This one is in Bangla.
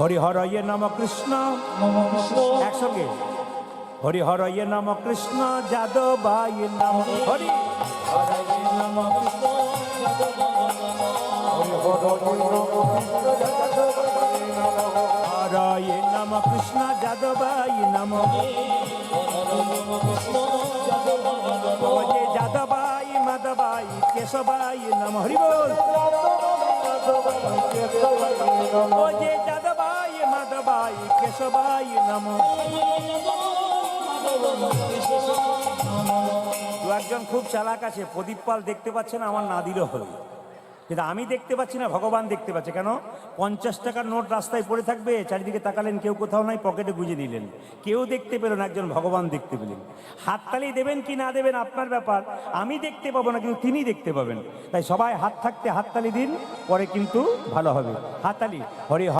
হরিহরয়ে নম কৃষ্ণ একসঙ্গে হরিহরয়ে নম কৃষ্ণ যাদবায় নম হরি হরয়ে নম কৃষ্ণ হরয়ে নম কৃষ্ণ যাদবায় নম যাদবাই মাধবাই কেশবাই নম হরি বল যাদবাই মাধবাই কেশবাই নম দু একজন খুব চালাক আছে, প্রদীপ পাল দেখতে পাচ্ছে না আমার নাদিরও হল, কিন্তু আমি দেখতে পাচ্ছি না, ভগবান দেখতে পাচ্ছে। কেন? 50 টাকার নোট রাস্তায় পড়ে থাকবে, চারিদিকে তাকালেন কেউ কোথাও নাই, পকেটে গুঁজে দিলেন, কেউ দেখতে পেল না, একজন ভগবান দেখতে পেলেন। হাততালি দেবেন কি না দেবেন আপনার ব্যাপার, আমি দেখতে পাবো না কিন্তু তিনি দেখতে পাবেন। তাই সবাই হাত থাকতে হাততালি দিন, পরে কিন্তু ভালো হবে। হাততালি হরি